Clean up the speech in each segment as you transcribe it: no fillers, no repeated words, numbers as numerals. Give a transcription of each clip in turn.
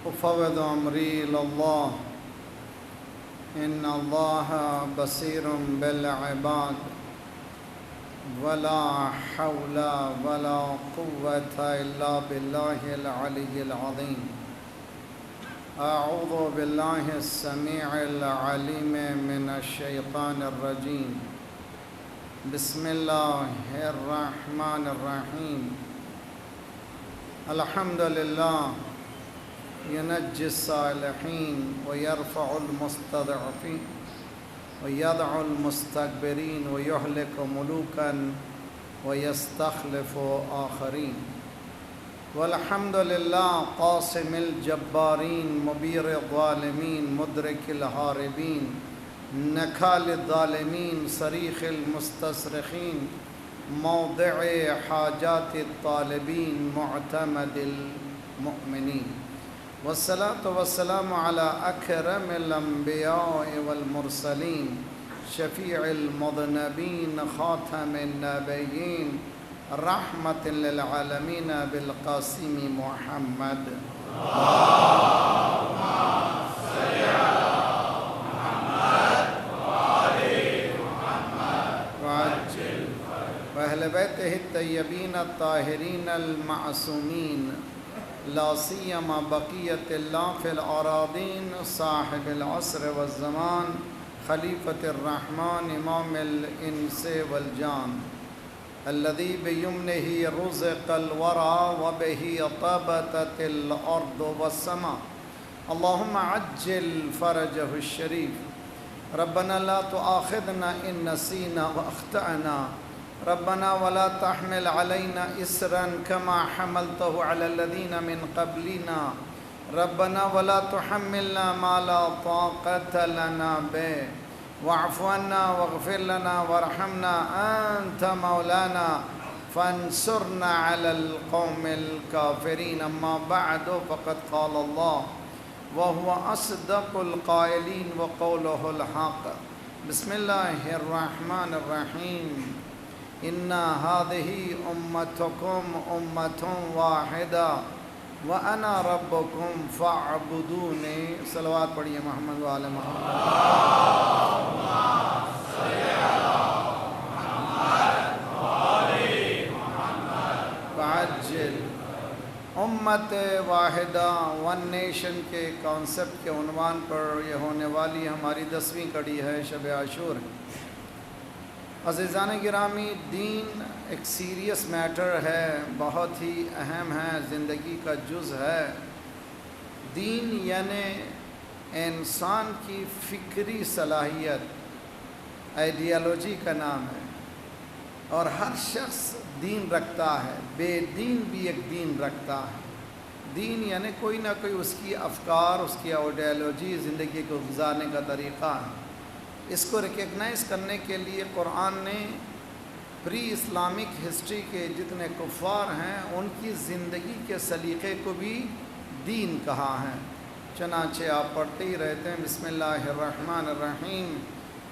أفوض أمري إلى الله إن الله بصير بالعباد ولا حول ولا قوة إلا بالله العلي العظيم. أعوذ بالله السميع العليم من الشيطان الرجيم. بسم الله الرحمن الرحيم. الحمد لله ينجي الصالحين ويرفع المستضعفين ويضع المستكبرين ويهلك ملوكا ويستخلف آخرين. والحمد لله قاسم الجبارين مبير الظالمين مدرك الهاربين نكال الظالمين صريخ المستصرخين موضع حاجات الطالبين معتمد المؤمنين. والصلاة والسلام على أكرم الأنبياء والمرسلين شفيع المذنبين خاتم النبيين رحمة للعالمين بالقاسم محمد. اللهم صل على محمد وآل محمد وعجل وأهل بيته الطيبين الطاهرين المعصومين لا سيما بقية الله في الأراضين صاحب العصر والزمان خليفة الرحمن إمام الإنس والجان الذي بيمنه رزق الورى وبه طابت الأرض والسماء. اللهم عجل فرجه الشريف. ربنا لا تؤاخذنا إن نسينا وأخطأنا ربنا ولا تحمل علينا إسرا كما حملته على الذين من قبلنا ربنا ولا تحملنا ما لا طاقة لنا به واعف عنا واغفر لنا وارحمنا أنت مولانا فانصرنا على القوم الكافرين. أما بعد فقد قال الله وهو أصدق القائلين وقوله الحق. بسم الله الرحمن الرحيم. إن هذه أمتكم أمة واحدة وأنا ربكم فاعبدوني. صلوات پڑھیے محمد وآل محمد. اللهم صل على محمد وآل محمد وعجل. امت واحدہ ون نیشن کے کانسیپٹ کے عنوان پر یہ ہونے والی ہماری 10ویں کڑی ہے شب عاشور. عزیزان گرامی، دین ایک سیریس میٹر ہے، بہت ہی اہم ہے، زندگی کا جز ہے. دین یعنی انسان کی فکری صلاحیت، آئیڈیالوجی کا نام ہے، اور ہر شخص دین رکھتا ہے، بے دین بھی ایک دین رکھتا ہے. دین یعنی کوئی نہ کوئی اس کی افکار، اس کی آئیڈیالوجی، زندگی کو گزارنے کا طریقہ ہے. اس کو ریکگنائز کرنے کے لیے قرآن نے پری اسلامک ہسٹری کے جتنے کفار ہیں ان کی زندگی کے سلیقے کو بھی دین کہا ہے. چنانچہ آپ پڑھتے ہی رہتے ہیں. بسم اللہ الرحمن الرحیم.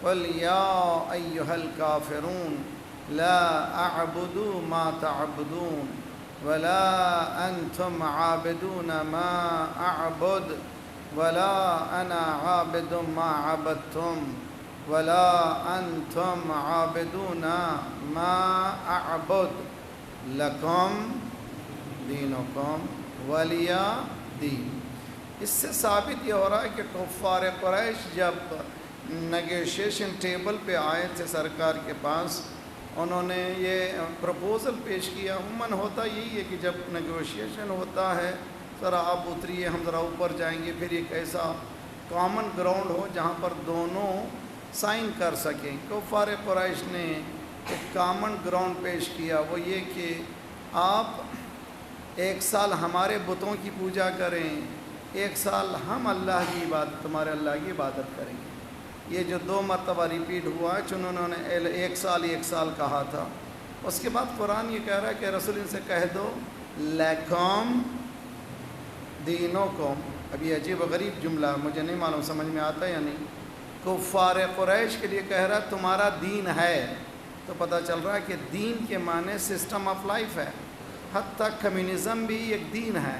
قل یا ایہا الکافرون لا اعبد ما تعبدون ولا انتم عابدون ما اعبد ولا انا عابد ما عبدتم ولا انتم عابدون ما اعبد لکم دینکم ولی دین. اس سے ثابت یہ ہو رہا ہے کہ کفار قریش جب نیگوشیشن ٹیبل پہ آئے تھے سرکار کے پاس، انہوں نے یہ پروپوزل پیش کیا. عموماً ہوتا یہی ہے کہ جب نیگوشیشن ہوتا ہے ذرا آپ اتریے، ہم ذرا اوپر جائیں گے، پھر ایک ایسا کامن گراؤنڈ ہو جہاں پر دونوں سائن کر سکیں. کفار قریش نے ایک کامن گراؤنڈ پیش کیا، وہ یہ کہ آپ 1 سال ہمارے بتوں کی پوجا کریں، 1 سال ہم اللہ کی عبادت، تمہارے اللہ کی عبادت کریں گے. یہ جو 2 مرتبہ ریپیٹ ہوا ہے، چون انہوں نے 1 سال کہا تھا. اس کے بعد قرآن یہ کہہ رہا ہے کہ رسول ان سے کہہ دو لکم دینکم. اب یہ عجیب و غریب جملہ مجھے نہیں معلوم سمجھ میں آتا ہے یا نہیں. کفار قریش کے لیے کہہ رہا تمہارا دین ہے، تو پتہ چل رہا ہے کہ دین کے معنی سسٹم آف لائف ہے. حتیٰ کمیونزم بھی ایک دین ہے.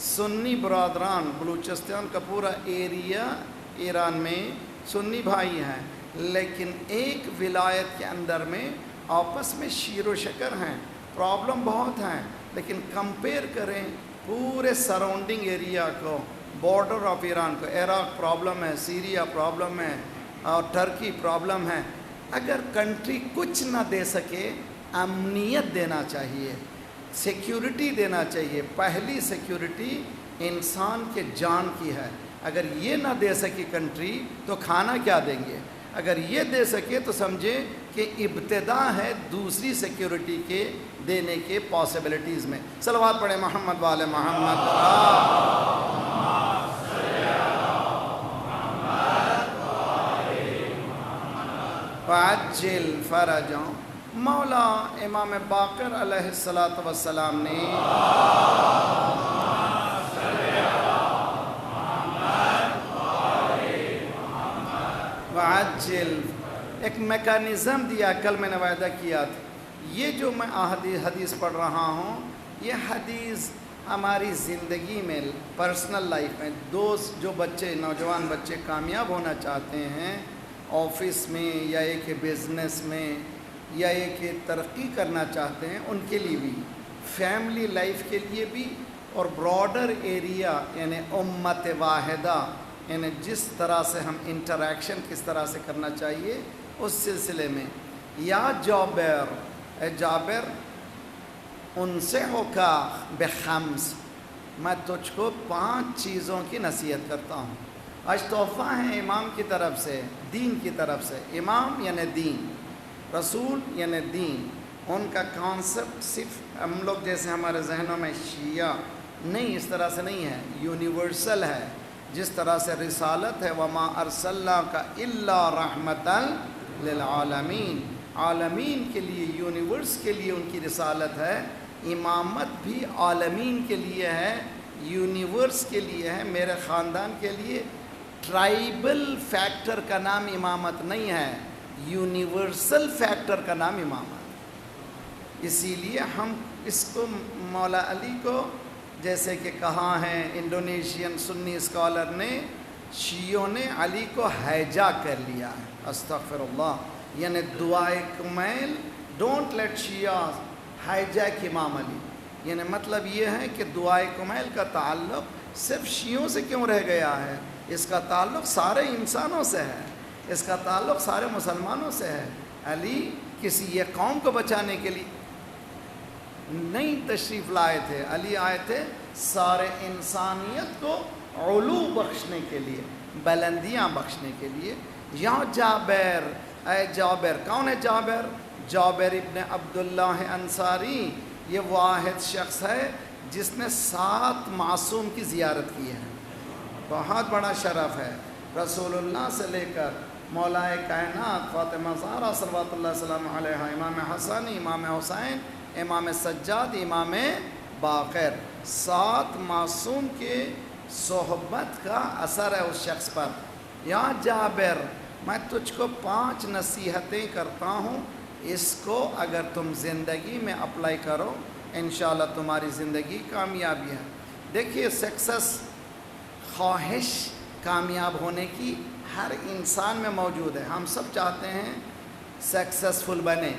سنی برادران بلوچستان کا پورا ایریا ایران میں سنی بھائی ہیں، لیکن ایک ولایت کے اندر میں آپس میں شیر و شکر ہیں، پرابلم بہت ہیں، لیکن کمپیئر کریں پورے سراؤنڈنگ ایریا کو، بارڈر آف ایران کو، عراق پرابلم ہے، سیریا پرابلم ہے اور ٹرکی پرابلم ہے۔ اگر کنٹری کچھ نہ دے سکے، امنیت دینا چاہیے، سیکیورٹی دینا چاہیے۔ پہلی سیکیورٹی انسان کے جان کی ہے، اگر یہ نہ دے سکی کنٹری تو کھانا کیا دیں گے؟ اگر یہ دے سکے تو سمجھے کہ ابتدا ہے دوسری سیکیورٹی کے دینے کے پاسبلٹیز میں۔ صلوات پڑھیں محمد والے محمد۔ فعجل فرجوں، مولا امام باقر علیہ السلام نے وعجل ایک میکانزم دیا، کل میں نے وعدہ کیا تھا۔ یہ جو میں حدیث پڑھ رہا ہوں، یہ حدیث ہماری زندگی میں، پرسنل لائف میں، جو بچے، نوجوان بچے کامیاب ہونا چاہتے ہیں آفس میں یا ایک بزنس میں یا ایک ترقی کرنا چاہتے ہیں، ان کے لیے بھی، فیملی لائف کے لیے بھی، اور براڈر ایریا یعنی امت واحدہ، یعنی جس طرح سے ہم انٹریکشن کس طرح سے کرنا چاہیے اس سلسلے میں۔ یا جابر، اے جابر، انصحک بخمس، میں تجھ کو 5 چیزوں کی نصیحت کرتا ہوں۔ آج تحفہ ہے امام کی طرف سے، دین کی طرف سے۔ امام یعنی دین، رسول یعنی دین۔ ان کا کانسیپٹ صرف ہم لوگ جیسے ہمارے ذہنوں میں شیعہ نہیں، اس طرح سے نہیں ہے، یونیورسل ہے۔ جس طرح سے رسالت ہے وما ارسلناک الا رحمتا للعالمین، عالمین کے لیے، یونیورس کے لیے ان کی رسالت ہے، امامت بھی عالمین کے لیے ہے، یونیورس کے لیے ہے۔ میرے خاندان کے لیے ٹرائبل فیکٹر کا نام امامت نہیں ہے، یونیورسل فیکٹر کا نام امامت۔ اسی لیے ہم اس کو مولا علی کو، جیسے کہ کہا ہے انڈونیشین سنی اسکالر نے، شیعوں نے علی کو ہیجا کر لیا ہے، استغفر اللہ، یعنی دعائے کمیل، ڈونٹ لیٹ شیعہ ہیجیک امام علی، یعنی مطلب یہ ہے کہ دعائے کمیل کا تعلق صرف شیعوں سے کیوں رہ گیا ہے؟ اس کا تعلق سارے انسانوں سے ہے، اس کا تعلق سارے مسلمانوں سے ہے۔ علی کسی یہ قوم کو بچانے کے لیے نہیں تشریف لائے تھے، علی آئے تھے سارے انسانیت کو علو بخشنے کے لیے، بلندیاں بخشنے کے لیے۔ یا جابر، اے جابر، کون ہے جابر؟ جابر ابن عبداللہ انصاری، یہ واحد شخص ہے جس نے 7 معصوم کی زیارت کی ہے، بہت بڑا شرف ہے۔ رسول اللہ سے لے کر مولا کائنات فاطمہ زہرا صلوات اللہ وسلم علیہا، امام حسن، امام حسین، امام سجاد، امام باقر، 7 معصوم کے صحبت کا اثر ہے اس شخص پر۔ یا جابر، میں تجھ کو 5 نصیحتیں کرتا ہوں، اس کو اگر تم زندگی میں اپلائی کرو انشاءاللہ تمہاری زندگی کامیابی ہے۔ دیکھیے سکسس، خواہش کامیاب ہونے کی ہر انسان میں موجود ہے، ہم سب چاہتے ہیں سکسیسفل بنے،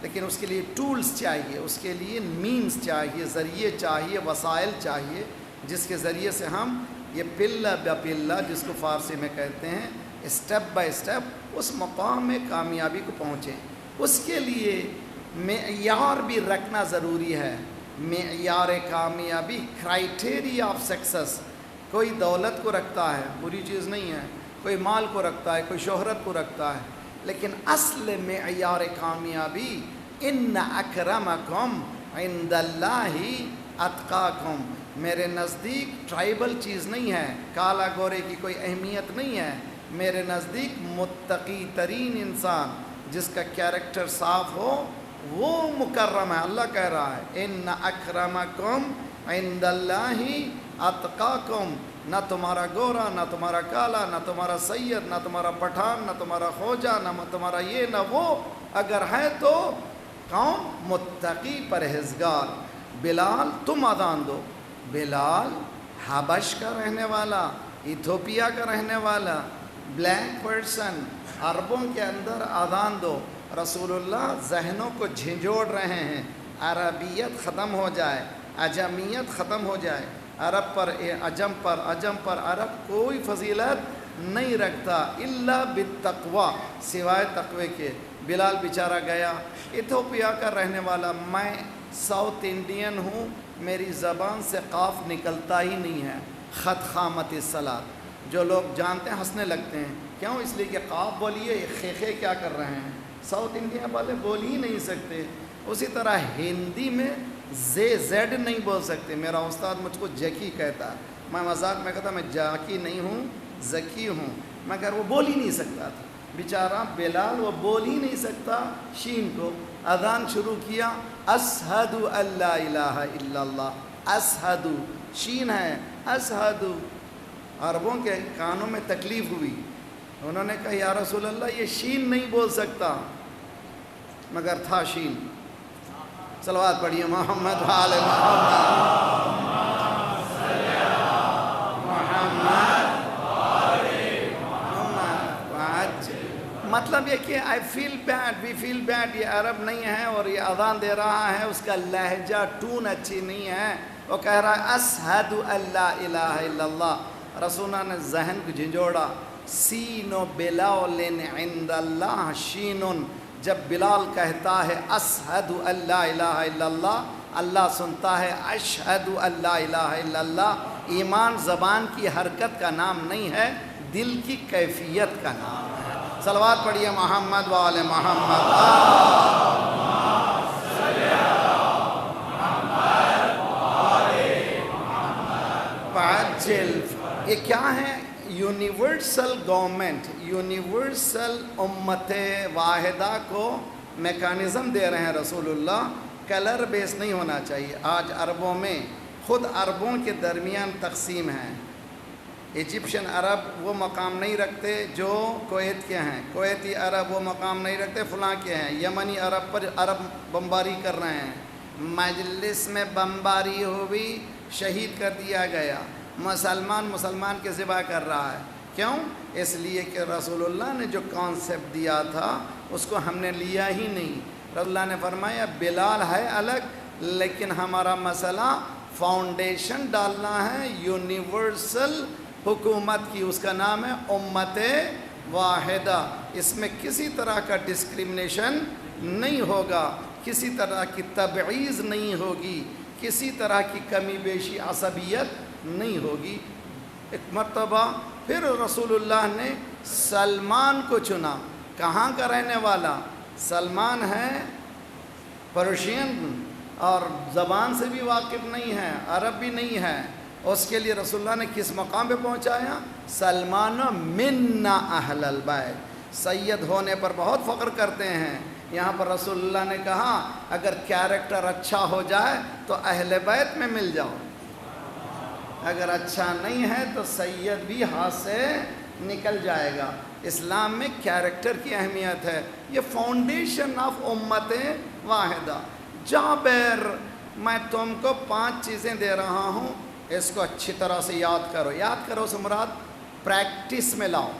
لیکن اس کے لیے ٹولز چاہیے، اس کے لیے مینز چاہیے، ذریعے چاہیے، وسائل چاہیے، جس کے ذریعے سے ہم یہ پلہ بہ پلہ، جس کو فارسی میں کہتے ہیں، اسٹیپ بائی اسٹیپ اس مقام میں کامیابی کو پہنچیں۔ اس کے لیے معیار بھی رکھنا ضروری ہے، معیار کامیابی، کرائٹیریا آف سکسیس۔ کوئی دولت کو رکھتا ہے، بری چیز نہیں ہے، کوئی مال کو رکھتا ہے، کوئی شہرت کو رکھتا ہے، لیکن اصل معیار کامیابی ان اکرمکم عند اللہ اتقاکم، میرے نزدیک ٹرائبل چیز نہیں ہے، کالا گورے کی کوئی اہمیت نہیں ہے، میرے نزدیک متقی ترین انسان جس کا کیریکٹر صاف ہو وہ مکرم ہے۔ اللہ کہہ رہا ہے ان اکرمکم عند اللہ اتقاکم، نہ تمہارا گورا، نہ تمہارا کالا، نہ تمہارا سید، نہ تمہارا پٹھان، نہ تمہارا خوجہ، نہ تمہارا یہ نہ وہ، اگر ہے تو کون؟ متقی پرہیزگار۔ بلال تم اذان دو، بلال حبش کا رہنے والا، ایتھوپیا کا رہنے والا، بلینک پرسن، عربوں کے اندر اذان دو۔ رسول اللہ ذہنوں کو جھنجھوڑ رہے ہیں، عربیت ختم ہو جائے، عجمیت ختم ہو جائے، عرب پر عجم پر، عجم پر عرب کوئی فضیلت نہیں رکھتا الا بالتقوی، سوائے تقوی کے۔ بلال بیچارہ گیا، ایتھوپیا کا رہنے والا، میں ساؤتھ انڈین ہوں، میری زبان سے قاف نکلتا ہی نہیں ہے، خط خامت الصلاۃ۔ جو لوگ جانتے ہیں ہنسنے لگتے ہیں، کیوں؟ اس لیے کہ قاف بولیے، خیخے کیا کر رہے ہیں، ساؤتھ انڈیا والے بول ہی نہیں سکتے۔ اسی طرح ہندی میں زیڈ نہیں بول سکتے۔ میرا استاد مجھ کو جکی کہتا، میں مذاق میں کہتا میں جاکی نہیں ہوں، ذکی ہوں، مگر وہ بول ہی نہیں سکتا تھا بیچارہ بلال، وہ بول ہی نہیں سکتا شین کو۔ اذان شروع کیا، اشہد ان لا الہ الا اللہ، اشہد، شین ہے اشہد۔ عربوں کے کانوں میں تکلیف ہوئی، انہوں نے کہا یا رسول اللہ یہ شین نہیں بول سکتا، مگر تھا شین۔ صلوات پڑھیے محمد وآل محمد۔ مطلب یہ کہ آئی فیل بیڈ، وی فیل بیڈ، یہ عرب نہیں ہے اور یہ اذان دے رہا ہے، اس کا لہجہ ٹون اچھی نہیں ہے، وہ کہہ رہا ہے اشہد ان لا الہ الا اللہ۔ رسول اللہ نے ذہن کو جھنجھوڑا، سین بلال عند اللہ شین، جب بلال کہتا ہے اشہد ان لا الہ الا اللہ، اللہ سنتا ہے اشہد ان لا الہ الا اللہ۔ ایمان زبان کی حرکت کا نام نہیں ہے، دل کی کیفیت کا نام ہے۔ صلوات پڑھیے محمد وآل محمد۔ یہ کیا ہے؟ یونیورسل گورنمنٹ، یونیورسل امت واحدہ کو میکانزم دے رہے ہیں رسول اللہ۔ کلر بیس نہیں ہونا چاہیے۔ آج عربوں میں خود عربوں کے درمیان تقسیم ہے، ایجپشن عرب وہ مقام نہیں رکھتے جو کویت کے ہیں، کویتی عرب وہ مقام نہیں رکھتے فلاں کے ہیں، یمنی عرب پر عرب بمباری کر رہے ہیں، مجلس میں بمباری ہوئی، شہید کر دیا گیا، مسلمان کے ذبح کر رہا ہے۔ کیوں؟ اس لیے کہ رسول اللہ نے جو کانسیپٹ دیا تھا اس کو ہم نے لیا ہی نہیں۔ رسول اللہ نے فرمایا بلال ہے الگ، لیکن ہمارا مسئلہ فاؤنڈیشن ڈالنا ہے یونیورسل حکومت کی، اس کا نام ہے امت واحدہ۔ اس میں کسی طرح کا ڈسکریمنیشن نہیں ہوگا، کسی طرح کی تبعیض نہیں ہوگی، کسی طرح کی کمی بیشی عصبیت نہیں ہوگی۔ ایک مرتبہ پھر رسول اللہ نے سلمان کو چنا۔ کہاں کا رہنے والا؟ سلمان ہے پرشین اور زبان سے بھی واقف نہیں ہے، عرب بھی نہیں ہے۔ اس کے لیے رسول اللہ نے کس مقام پہ پہنچایا؟ سلمان منا اہل البیت، سید ہونے پر بہت فخر کرتے ہیں۔ یہاں پر رسول اللہ نے کہا اگر کیریکٹر اچھا ہو جائے تو اہل بیت میں مل جاؤ، اگر اچھا نہیں ہے تو سید بھی ہاتھ سے نکل جائے گا۔ اسلام میں کیریکٹر کی اہمیت ہے، یہ فاؤنڈیشن آف امت واحدہ۔ جابر، میں تم کو 5 چیزیں دے رہا ہوں، اس کو اچھی طرح سے یاد کرو۔ یاد کرو سے مراد پریکٹس میں لاؤ۔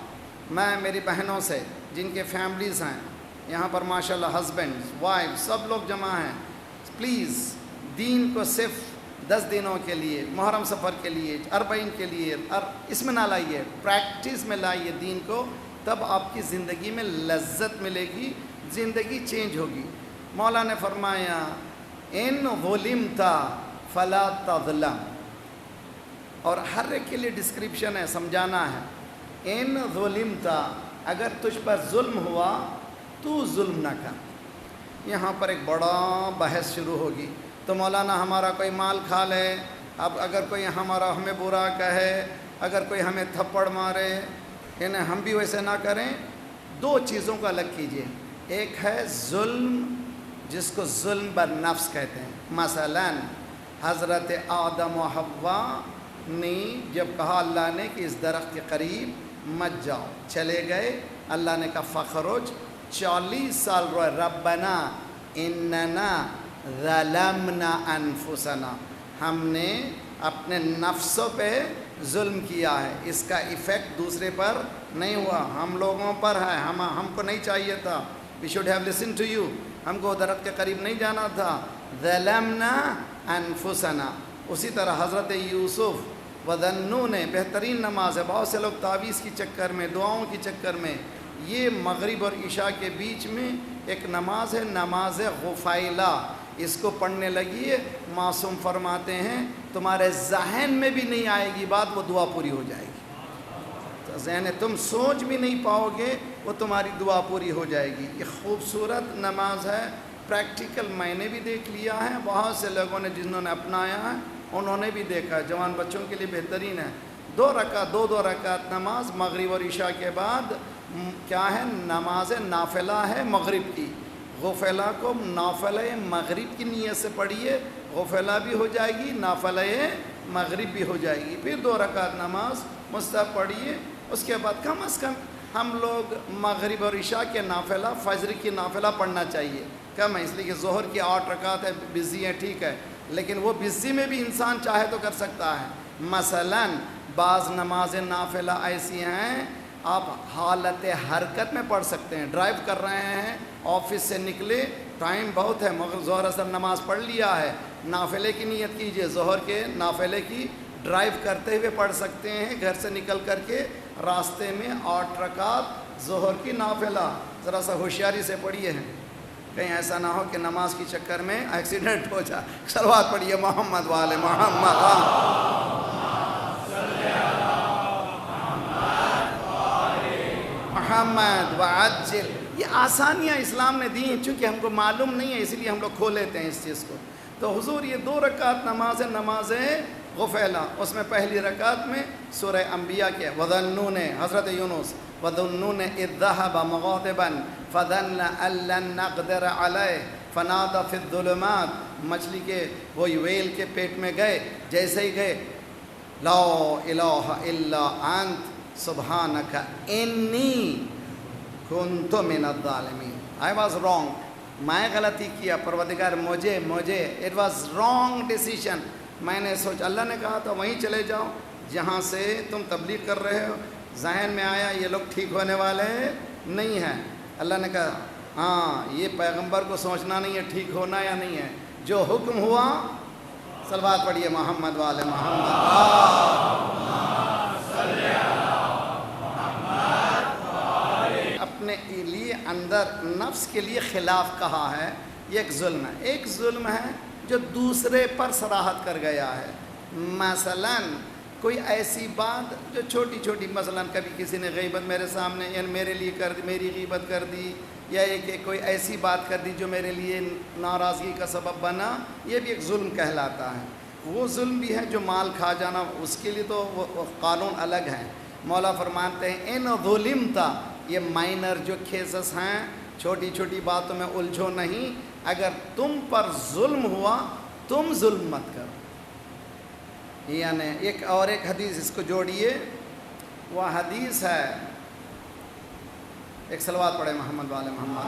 میں میری بہنوں سے جن کے فیملیز ہیں یہاں پر ماشاءاللہ، ہسبینڈ وائف سب لوگ جمع ہیں، پلیز دین کو صرف 10 دنوں کے لیے، محرم سفر کے لیے، 40 کے لیے اس میں نہ لائیے، پریکٹس میں لائیے دین کو، تب آپ کی زندگی میں لذت ملے گی، زندگی چینج ہوگی۔ مولا نے فرمایا ان ظلمت فلا تظلم، اور ہر ایک کے لیے ڈسکرپشن ہے، سمجھانا ہے۔ ان ظلمت، اگر تجھ پر ظلم ہوا تو ظلم نہ کر۔ یہاں پر ایک بڑا بحث شروع ہوگی، تو مولانا ہمارا کوئی مال کھا لے، اب اگر کوئی ہمارا ہمیں برا کہے، اگر کوئی ہمیں تھپڑ مارے، یعنی ہم بھی ویسے نہ کریں۔ 2 چیزوں کو الگ کیجئے، ایک ہے ظلم جس کو ظلم بر نفس کہتے ہیں۔ مثلا حضرت آدم و حوا نے جب کہا اللہ نے کہ اس درخت کے قریب مت جاؤ، چلے گئے، اللہ نے کہا فخرج، 40 سال روئے، ربنا اننا ظلمنا انفسنا، ہم نے اپنے نفسوں پہ ظلم کیا ہے، اس کا ایفیکٹ دوسرے پر نہیں ہوا، ہم لوگوں پر ہے، ہم کو نہیں چاہیے تھا، we should have listen to you, ہم کو درخت کے قریب نہیں جانا تھا، ظلمنا انفسنا۔ اسی طرح حضرت یوسف وذنون، بہترین نماز ہے، بہت سے لوگ تعویذ کی چکر میں، دعاؤں کی چکر میں، یہ مغرب اور عشاء کے بیچ میں ایک نماز ہے، نماز غفیلہ، اس کو پڑھنے لگیے، معصوم فرماتے ہیں تمہارے ذہن میں بھی نہیں آئے گی بات، وہ دعا پوری ہو جائے گی، تو ذہن تم سوچ بھی نہیں پاؤ گے، وہ تمہاری دعا پوری ہو جائے گی۔ یہ خوبصورت نماز ہے، پریکٹیکل میں نے بھی دیکھ لیا ہے، بہت سے لوگوں نے جنہوں نے اپنایا ہے انہوں نے بھی دیکھا، جوان بچوں کے لیے بہترین ہے۔ 2 رکعت، 2 رکعت نماز مغرب اور عشاء کے بعد کیا ہے؟ نماز نافلہ ہے مغرب کی، غفلہ کو نافلہ مغرب کی نیت سے پڑھیے، غفلہ بھی ہو جائے گی، نافلہ مغرب بھی ہو جائے گی، پھر 2 رکعت نماز مستحب پڑھیے، اس کے بعد کم از کم ہم لوگ مغرب اور عشاء کے نافلہ، فجر کی نافلہ پڑھنا چاہیے، کم ہے، اس لیے کہ ظہر کی 8 رکعت ہے، بزی ہے، ٹھیک ہے، لیکن وہ بزی میں بھی انسان چاہے تو کر سکتا ہے۔ مثلا بعض نماز نافلہ ایسی ہیں آپ حالت حرکت میں پڑھ سکتے ہیں، ڈرائیو کر رہے ہیں، آفس سے نکلے، ٹائم بہت ہے، مگر ظہر اثر نماز پڑھ لیا ہے، نافلے کی نیت کیجئے، ظہر کے نافلے کی، ڈرائیو کرتے ہوئے پڑھ سکتے ہیں، گھر سے نکل کر کے راستے میں 8 رکعت ظہر کی نافلہ، ذرا سا ہوشیاری سے پڑھیے ہیں، کہیں ایسا نہ ہو کہ نماز کی چکر میں ایکسیڈنٹ ہو جائے۔ صلوات پڑھیے محمد والے محمد، محمد وعجل۔ یہ آسانیاں اسلام نے دی ہیں، چونکہ ہم کو معلوم نہیں ہے، اسی لیے ہم لوگ کھو لیتے ہیں اس چیز کو۔ تو حضور یہ 2 رکعت نماز ہے، نماز غفیلہ، اس میں پہلی رکعت میں سورہ انبیاء کے وَظَنُّونَ، حضرت یونس وَظَنُّونَ اِذْ ذَهَبَ مُغَاضِبًا فَظَنَّ أَن لَّن نَّقْدِرَ عَلَيْهِ فَنَادَىٰ فِي الظُّلُمَاتِ، مچھلی کے وہی ویل کے پیٹ میں گئے، جیسے ہی گئے لا الہ الا انت سبحانک انی کنت من الظالمین، I was wrong، میں غلطی کیا پروردگار، مجھے it was wrong decision، میں نے سوچا، اللہ نے کہا تھا وہیں چلے جاؤ جہاں سے تم تبلیغ کر رہے ہو، ذہن میں آیا یہ لوگ ٹھیک ہونے والے نہیں ہیں، اللہ نے کہا ہاں یہ پیغمبر کو سوچنا نہیں ہے ٹھیک ہونا یا نہیں ہے، جو حکم ہوا، صلوات پڑھیے محمد والے محمد، اپنے لیے اندر نفس کے لیے خلاف کہا ہے، یہ ایک ظلم ہے۔ ایک ظلم ہے جو دوسرے پر صراحت کر گیا ہے، مثلا کوئی ایسی بات جو چھوٹی چھوٹی، مثلا کبھی کسی نے غیبت میرے سامنے یعنی میرے لیے کر دی، میری غیبت کر دی، یا یہ کہ کوئی ایسی بات کر دی جو میرے لیے ناراضگی کا سبب بنا، یہ بھی ایک ظلم کہلاتا ہے۔ وہ ظلم بھی ہے جو مال کھا جانا، اس کے لیے تو وہ قانون الگ ہے۔ مولا فرماتے ہیں ان ظلمتا، یہ مائنر جو کیسز ہیں، چھوٹی چھوٹی باتوں میں الجھو نہیں، اگر تم پر ظلم ہوا تم ظلم مت کرو۔ یعنی ایک اور ایک حدیث اس کو جوڑیے، وہ حدیث ہے، ایک صلوات پڑھے محمد والے محمد،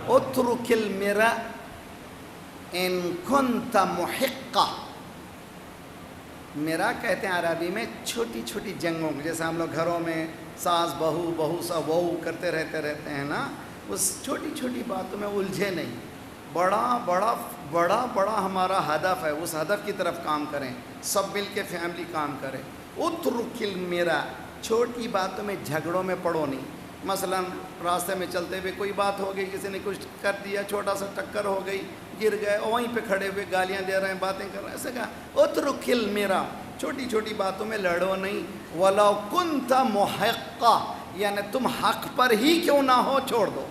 اترک المرأ ان کنت محقہ، میرا کہتے ہیں عربی میں چھوٹی چھوٹی جنگوں، جیسے ہم لوگ گھروں میں ساس بہو، بہو سا بہو کرتے رہتے ہیں نا، اس چھوٹی چھوٹی باتوں میں الجھے نہیں، بڑا ہمارا ہدف ہے، اس ہدف کی طرف کام کریں، سب مل کے فیملی کام کریں۔ اترک المرأ، چھوٹی باتوں میں جھگڑوں میں پڑو نہیں، مثلا راستے میں چلتے ہوئے کوئی بات ہو گئی، کسی نے کچھ کر دیا، چھوٹا سا ٹکر ہو گئی، گر گئے، وہیں پہ کھڑے ہوئے گالیاں دے رہے ہیں، باتیں کر رہے ہیں، ایسے کہا اترک المرأ، چھوٹی چھوٹی باتوں میں لڑو نہیں، وَلَوْ كُنْتَ مُحِقًّا، یعنی تم حق پر ہی کیوں نہ ہو چھوڑ دو۔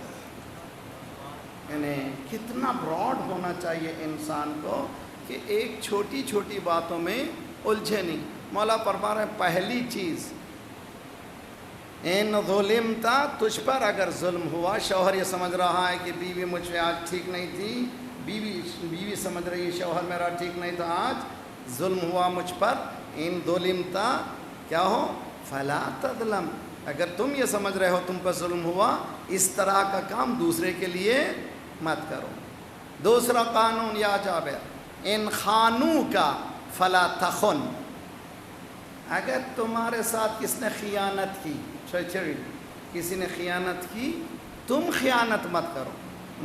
یعنی کتنا براڈ ہونا چاہیے انسان کو کہ ایک چھوٹی چھوٹی باتوں میں الجھے نہیں۔ مولا فرما رہے ہیں پہلی چیز، ان ظلمتا، تجھ پر اگر ظلم ہوا، شوہر یہ سمجھ رہا ہے کہ بیوی مجھ پہ آج ٹھیک نہیں تھی، بیوی سمجھ رہی ہے شوہر میرا ٹھیک نہیں تھا، آج ظلم ہوا مجھ پر، ان ظلمتا کیا ہو، فلا تظلم، اگر تم یہ سمجھ رہے ہو تم پر ظلم ہوا، اس طرح کا کام دوسرے کے لیے مت کرو۔ دوسرا قانون یا جابر، ان خانو کا فلا تخن، اگر تمہارے ساتھ کس نے خیانت کی، کسی نے خیانت کی، تم خیانت مت کرو۔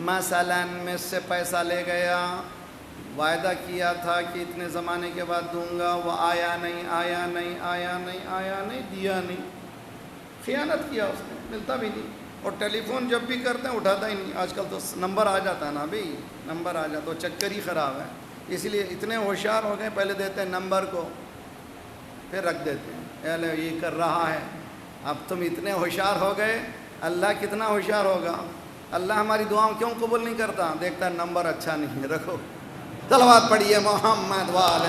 مثلا مجھ سے پیسہ لے گیا، وعدہ کیا تھا کہ اتنے زمانے کے بعد دوں گا، وہ آیا نہیں آیا نہیں آیا نہیں آیا نہیں، دیا نہیں، خیانت کیا اس نے، ملتا بھی نہیں۔ اور ٹیلی فون جب بھی کرتے ہیں اٹھاتا ہی نہیں، آج کل تو نمبر آ جاتا ہے نا بھائی، نمبر آ جاتا، وہ چکر ہی خراب ہے، اس لیے اتنے ہوشیار ہو گئے، پہلے دیتے ہیں نمبر کو پھر رکھ دیتے ہیں، اے یہ کر رہا ہے۔ اب تم اتنے ہوشیار ہو گئے، اللہ کتنا ہوشیار ہوگا، اللہ ہماری دعاؤں کیوں قبول نہیں کرتا، دیکھتا ہے نمبر اچھا نہیں ہے، رکھو۔ صلوات پڑھیے محمد وآل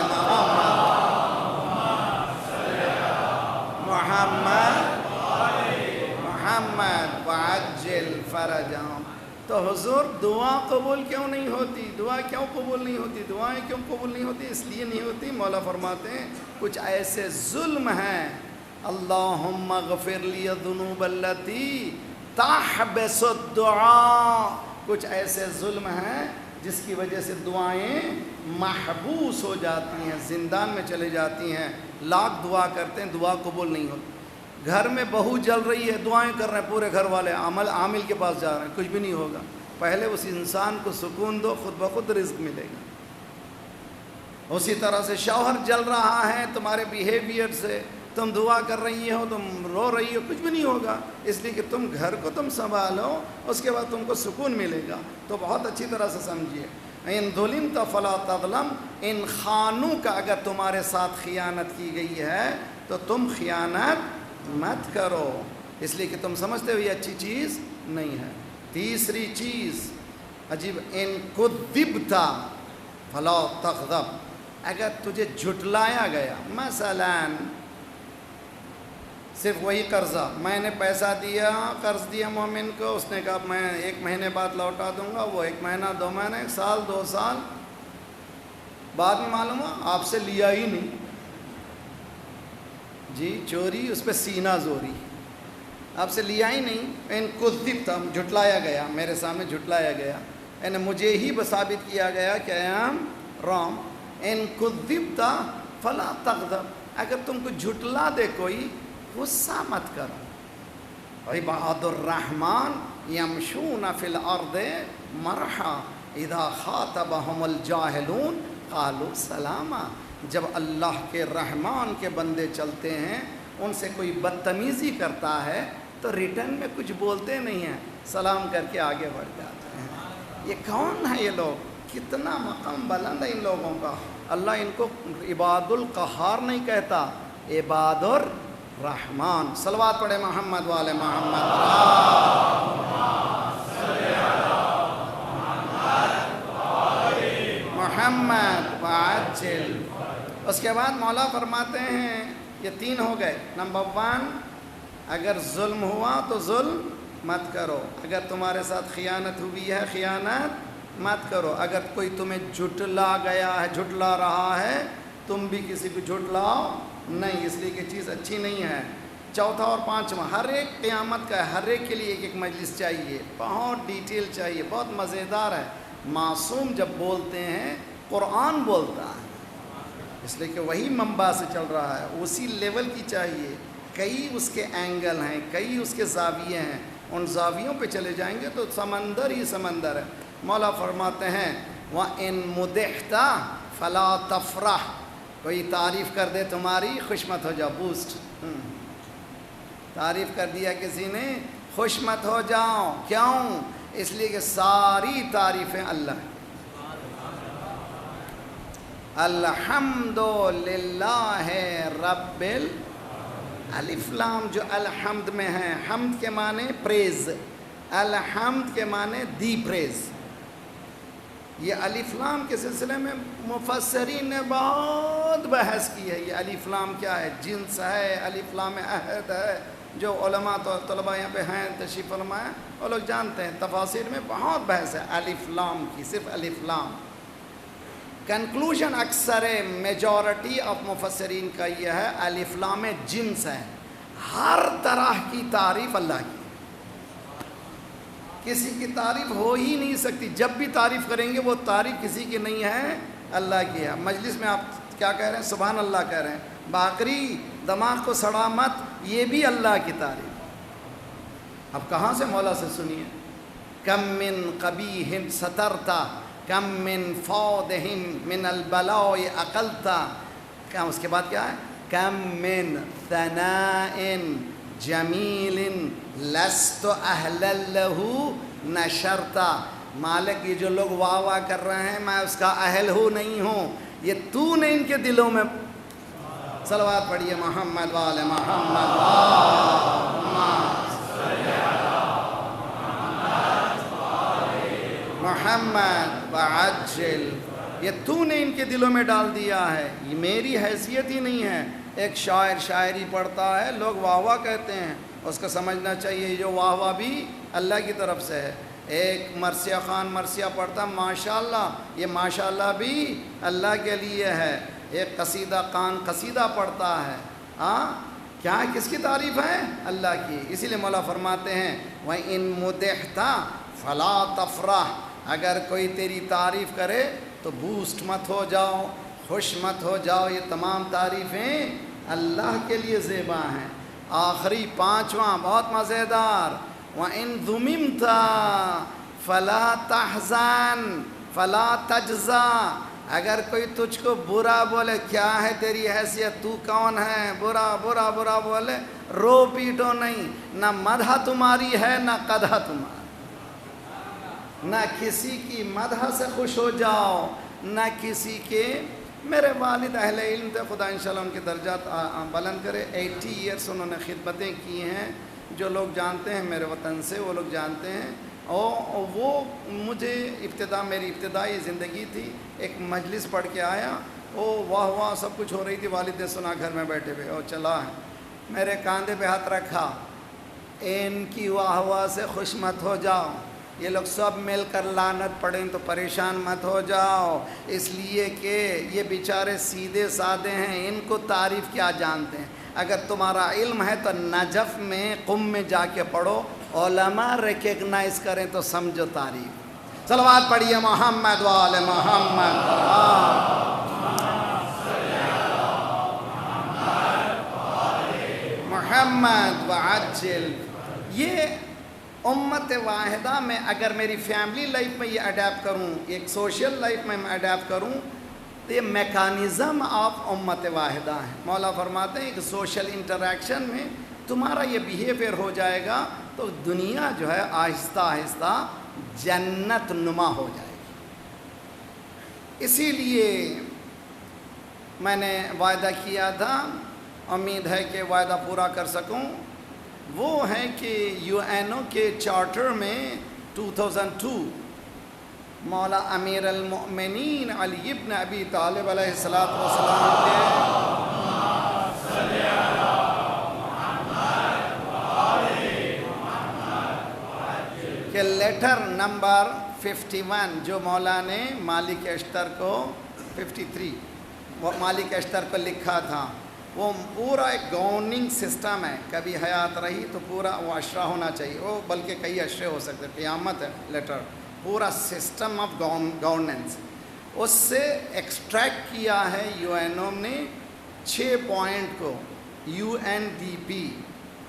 محمد محمد وعجل فرجهم۔ تو حضور دعا قبول کیوں نہیں ہوتی، دعا کیوں قبول نہیں ہوتی، دعائیں کیوں قبول نہیں ہوتی؟ اس لیے نہیں ہوتی، مولا فرماتے ہیں کچھ ایسے ظلم ہیں، اللہم اغفر لی الذنوب التی تحبس الدعاء، کچھ ایسے ظلم ہیں جس کی وجہ سے دعائیں محبوس ہو جاتی ہیں، زندان میں چلے جاتی ہیں، لاکھ دعا کرتے ہیں دعا قبول نہیں ہوتی۔ گھر میں بہو جل رہی ہے، دعائیں کر رہے ہیں پورے گھر والے، عامل کے پاس جا رہے ہیں، کچھ بھی نہیں ہوگا۔ پہلے اس انسان کو سکون دو، خود بخود رزق ملے گا۔ اسی طرح سے شوہر جل رہا ہے تمہارے بیہیویئر سے، تم دعا کر رہی ہو، تم رو رہی ہو، کچھ بھی نہیں ہوگا، اس لیے کہ تم گھر کو تم سنبھالو، اس کے بعد تم کو سکون ملے گا۔ تو بہت اچھی طرح سے سمجھیے، ان ظلمت فلا تظلم، ان خانوں کا اگر تمہارے ساتھ خیانت کی گئی ہے تو تم خیانت مت کرو، اس لیے کہ تم سمجھتے ہو یہ اچھی چیز نہیں ہے۔ تیسری چیز عجیب، ان کذبت فلا تغضب، اگر تجھے جھٹلایا گیا، مثلاً صرف وہی قرضہ، میں نے پیسہ دیا، قرض دیا مومن کو، اس نے کہا میں 1 مہینے بعد لوٹا دوں گا، وہ 1 مہینہ 2 مہینے 1 سال 2 سال بعد میں معلوم ہوا آپ سے لیا ہی نہیں، جی چوری، اس پہ سینہ زوری، آپ سے لیا ہی نہیں۔ ان کذبت، جھٹلایا گیا، میرے سامنے جھٹلایا گیا، یعنی مجھے ہی ثابت کیا گیا کہ I am wrong۔ ان کذبت فلا تغضب، اگر تم کو جھٹلا دے کوئی، غصہ مت کرو۔ عباد الرحمن یمشون فی الارض مرحا اذا خاطبهم الجاہلون قالوا سلاما، جب اللہ کے رحمان کے بندے چلتے ہیں، ان سے کوئی بدتمیزی کرتا ہے تو ریٹرن میں کچھ بولتے نہیں ہیں، سلام کر کے آگے بڑھ جاتے ہیں۔ یہ کون ہے یہ لوگ، کتنا مقام بلند ہے ان لوگوں کا۔ اللہ ان کو عباد القہار نہیں کہتا، عباد الرحمن۔ صلوات پڑھے محمد والے محمد۔ محمد وعجل۔ اس کے بعد مولا فرماتے ہیں یہ 3 ہو گئے۔ نمبر 1، اگر ظلم ہوا تو ظلم مت کرو، اگر تمہارے ساتھ خیانت ہوئی ہے خیانت مت کرو، اگر کوئی تمہیں جھٹلا گیا ہے، جھٹلا رہا ہے، تم بھی کسی کو جھٹلاؤ نہیں، اس لیے کہ چیز اچھی نہیں ہے۔ چوتھا اور 5واں، ہر ایک قیامت کا ہے، ہر ایک کے لیے ایک مجلس چاہیے، بہت ڈیٹیل چاہیے، بہت مزیدار ہے۔ معصوم جب بولتے ہیں قرآن بولتا ہے، اس لیے کہ وہی منبع سے چل رہا ہے، اسی لیول کی چاہیے۔ کئی اس کے اینگل ہیں، کئی اس کے زاویے ہیں، ان زاویوں پہ چلے جائیں گے تو سمندر ہی سمندر ہے۔ مولا فرماتے ہیں وَإِن مُدِحْتَ فَلَا تَفْرَحْ، کوئی تعریف کر دے تمہاری، خوش مت ہو جاؤ، بوسٹ، تعریف کر دیا کسی نے، خوش مت ہو جاؤ، کیوں؟ اس لیے کہ ساری تعریفیں اللہ، الحمد للہ رب الف لام جو الحمد میں ہے، حمد کے معنی پریز، الحمد کے معنی دی پریز۔ یہ الف لام کے سلسلے میں مفسرین نے بہت بحث کی ہے، یہ الف لام کیا ہے، جنس ہے، الف لام عہد ہے، جو علماء طلباء یہاں پہ ہیں تشریف فرمایا وہ لوگ جانتے ہیں، تفاسیر میں بہت بحث ہے الف لام کی، صرف الف لام۔ کنکلوژن اکثر میجورٹی آف مفسرین کا یہ ہے الف لام جنس ہے، ہر طرح کی تعریف اللہ کی، کسی کی تعریف ہو ہی نہیں سکتی. جب بھی تعریف کریں گے وہ تعریف کسی کی نہیں ہے، اللہ کی ہے. مجلس میں آپ کیا کہہ رہے ہیں؟ سبحان اللہ کہہ رہے ہیں. باقری دماغ کو سڑا مت، یہ بھی اللہ کی تعریف. اب کہاں سے مولا سے سنیے. کم من قبیح سترتا کم من فودہم من البلاء اقلتا. کیا اس کے بعد کیا ہے؟ کم من ثناء جمیل لست اہلا لہ نشرتا. مالک یہ جو لوگ واہ واہ کر رہے ہیں میں اس کا اہل ہوں نہیں ہوں، یہ تو نے ان کے دلوں میں. صلوات پڑھیے محمد وآل محمد محمد وعجل. یہ تو نے ان کے دلوں میں ڈال دیا ہے، یہ میری حیثیت ہی نہیں ہے. ایک شاعر شاعری پڑھتا ہے، لوگ واہ واہ کہتے ہیں، اس کو سمجھنا چاہیے یہ جو واہ واہ بھی اللہ کی طرف سے ہے. ایک مرثیہ خان مرثیہ پڑھتا ماشاءاللہ، یہ ماشاءاللہ بھی اللہ کے لیے ہے. ایک قصیدہ خان قصیدہ پڑھتا ہے، کیا کس کی تعریف ہے؟ اللہ کی. اسی لیے مولا فرماتے ہیں وَإِن مُدِحْتَ فَلَا تَفْرَحْ. اگر کوئی تیری تعریف کرے تو بوسٹ مت ہو جاؤ، خوش مت ہو جاؤ. یہ تمام تعریفیں اللہ کے لیے زیبا ہیں. آخری پانچواں بہت مزیدار، وَإِن ذُمِمْتَ فَلَا تَحْزَنْ فَلَا تَجْزَى. اگر کوئی تجھ کو برا بولے، کیا ہے تیری حیثیت، تو کون ہے، برا برا برا بولے، رو پیٹو نہیں. نہ مدح تمہاری ہے نہ قدح تمہاری. نہ کسی کی مدح سے خوش ہو جاؤ، نہ کسی کے. میرے والد اہل علم تھے، خدا انشاءاللہ ان کے درجات بلند کرے. 80 ایئرس انہوں نے خدمتیں کی ہیں. جو لوگ جانتے ہیں میرے وطن سے وہ لوگ جانتے ہیں. اور وہ مجھے میری ابتدائی زندگی تھی. ایک مجلس پڑھ کے آیا، واہ واہ سب کچھ ہو رہی تھی. والد نے سنا گھر میں بیٹھے ہوئے، اور چلا ہے. میرے کاندھے پہ ہاتھ رکھا، ان کی واہ واہ سے خوش مت ہو جاؤ. یہ لوگ سب مل کر لعنت پڑھیں تو پریشان مت ہو جاؤ، اس لیے کہ یہ بیچارے سیدھے سادے ہیں، ان کو تعریف کیا جانتے ہیں. اگر تمہارا علم ہے تو نجف میں قم میں جا کے پڑھو، علماء ریکگنائز کریں تو سمجھو تعریف. صلوات پڑھیے محمد وآل محمد. محمد وعجل. یہ امت واحدہ میں اگر میری فیملی لائف میں یہ اڈیپٹ کروں، ایک سوشل لائف میں اڈیپٹ کروں، تو یہ میکانزم آف امت واحدہ ہے. مولا فرماتے ہیں کہ سوشل انٹریکشن میں تمہارا یہ بیہیویئر ہو جائے گا تو دنیا جو ہے آہستہ آہستہ جنت نما ہو جائے گی. اسی لیے میں نے وعدہ کیا تھا، امید ہے کہ وعدہ پورا کر سکوں. وہ ہے کہ UN کے چارٹر میں 2002 مولا امیر المؤمنین علی ابن ابی طالب علیہ السلام کے لیٹر نمبر 51 جو مولا نے مالک اشتر کو 53 وہ مالک اشتر کو لکھا تھا، وہ پورا ایک گورننگ سسٹم ہے. کبھی حیات رہی تو پورا وہ اشرا ہونا چاہیے، وہ بلکہ کئی اشرے ہو سکتے، قیامت ہے لیٹر، پورا سسٹم آف گورننس. اس سے ایکسٹریکٹ کیا ہے UN نے 6 پوائنٹ کو UNDP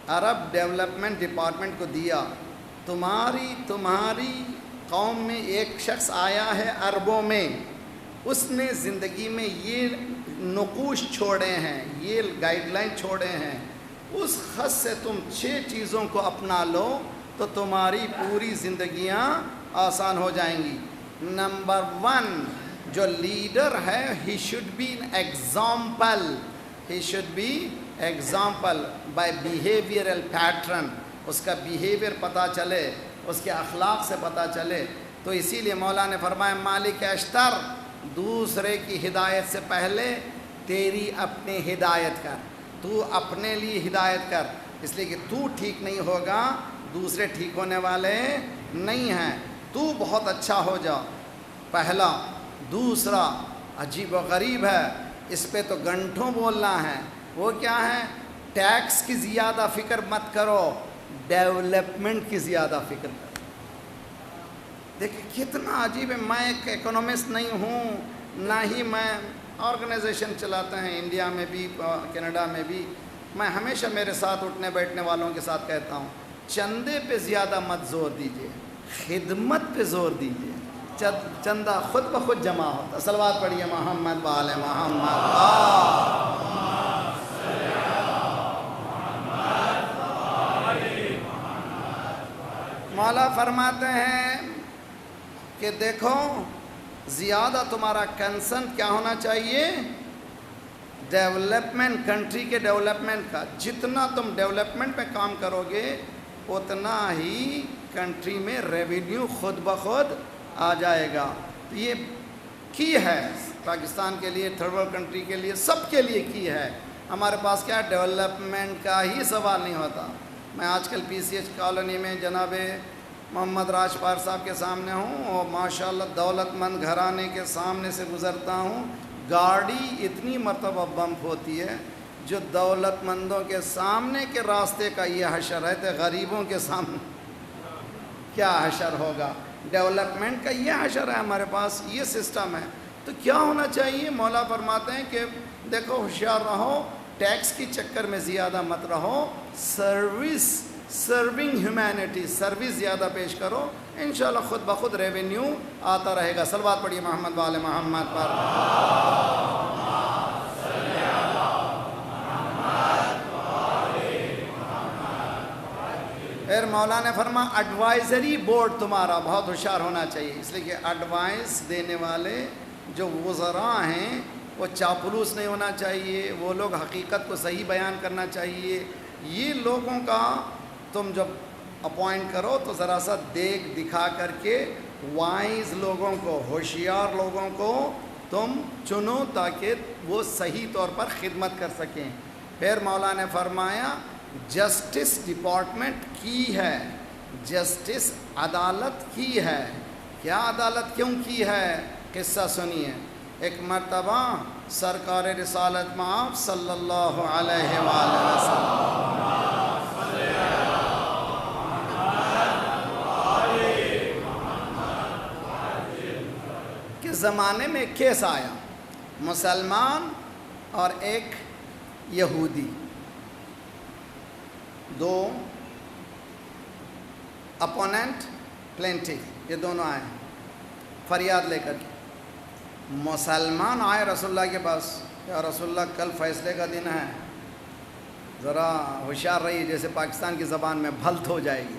عرب ڈیولپمنٹ ڈپارٹمنٹ کو دیا. تمہاری قوم میں ایک شخص آیا ہے عربوں میں، اس نے زندگی میں یہ نقوش چھوڑے ہیں، یہ گائیڈ لائن چھوڑے ہیں. اس خط سے تم 6 چیزوں کو اپنا لو تو تمہاری پوری زندگیاں آسان ہو جائیں گی. نمبر 1 جو لیڈر ہے he should be example. He should be example by behavioural pattern. اس کا بیہیویئر پتہ چلے، اس کے اخلاق سے پتہ چلے. تو اسی لیے مولا نے فرمایا مالک اشتر دوسرے کی ہدایت سے پہلے تیری اپنی ہدایت کر. تو اپنے لیے ہدایت کر، اس لیے کہ تو ٹھیک نہیں ہوگا دوسرے ٹھیک ہونے والے نہیں ہیں. تو بہت اچھا ہو جا، پہلا. دوسرا عجیب و غریب ہے، اس پہ تو گھنٹوں بولنا ہے. وہ کیا ہے؟ ٹیکس کی زیادہ فکر مت کرو، ڈیولپمنٹ کی زیادہ فکر کرو۔ دیکھیں کتنا عجیب ہے، میں ایک اکنومسٹ نہیں ہوں، نہ ہی میں آرگنائزیشن چلاتا ہے انڈیا میں بھی کینیڈا میں بھی۔ میں ہمیشہ میرے ساتھ اٹھنے بیٹھنے والوں کے ساتھ کہتا ہوں، چندے پہ زیادہ مت زور دیجیے، خدمت پہ زور دیجیے، چندہ خود بخود جمع ہوتا۔ صلوات پڑھیے محمد وآل محمد۔ مولا فرماتے ہیں کہ دیکھو زیادہ تمہارا کنسرن کیا ہونا چاہیے؟ ڈیولپمنٹ، کنٹری کے ڈیولپمنٹ کا۔ جتنا تم ڈیولپمنٹ میں کام کرو گے اتنا ہی کنٹری میں ریونیو خود بخود آ جائے گا۔ تو یہ کی ہے پاکستان کے لیے، تھرڈ ورلڈ کنٹری کے لیے، سب کے لیے کی ہے۔ ہمارے پاس کیا ڈیولپمنٹ کا ہی سوال نہیں ہوتا۔ میں آج کل پی سی ایچ کالونی میں جناب محمد راج پار صاحب کے سامنے ہوں اور ماشاءاللہ دولت مند گھرانے کے سامنے سے گزرتا ہوں، گاڑی اتنی مرتبہ بمپ ہوتی ہے جو دولت مندوں کے سامنے کے راستے کا یہ حشر ہے تو غریبوں کے سامنے کیا حشر ہوگا؟ ڈیولپمنٹ کا یہ حشر ہے ہمارے پاس، یہ سسٹم ہے۔ تو کیا ہونا چاہیے؟ مولا فرماتے ہیں کہ دیکھو ہوشیار رہو، ٹیکس کی چکر میں زیادہ مت رہو، سرونگ ہیومینٹی، سروس زیادہ پیش کرو، انشاءاللہ خود بخود ریونیو آتا رہے گا۔ صلوات پڑھیے محمد وآل محمد پر۔ پھر مولا نے فرمایا ایڈوائزری بورڈ تمہارا بہت ہوشیار ہونا چاہیے، اس لیے کہ ایڈوائز دینے والے جو وزراء ہیں وہ چاپلوس نہیں ہونا چاہیے، وہ لوگ حقیقت کو صحیح بیان کرنا چاہیے۔ یہ لوگوں کا تم جب اپوائنٹ کرو تو ذرا سا دیکھ دکھا کر کے وائز لوگوں کو، ہوشیار لوگوں کو تم چنو تاکہ وہ صحیح طور پر خدمت کر سکیں۔ پھر مولا نے فرمایا جسٹس ڈپارٹمنٹ کی ہے، جسٹس عدالت کی ہے۔ کیا عدالت کیوں کی ہے؟ قصہ سنیے۔ ایک مرتبہ سرکار رسالت مآب صلی اللہ علیہ وآلہ وسلم کے زمانے میں ایک کیس آیا، مسلمان اور ایک یہودی، دو اپوننٹ پلینٹیف، یہ دونوں آئے فریاد لے کر کے۔ مسلمان آئے رسول اللہ کے پاس، یا رسول اللہ کل فیصلے کا دن ہے، ذرا ہوشیار رہیے، جیسے پاکستان کی زبان میں بھلت ہو جائے گی،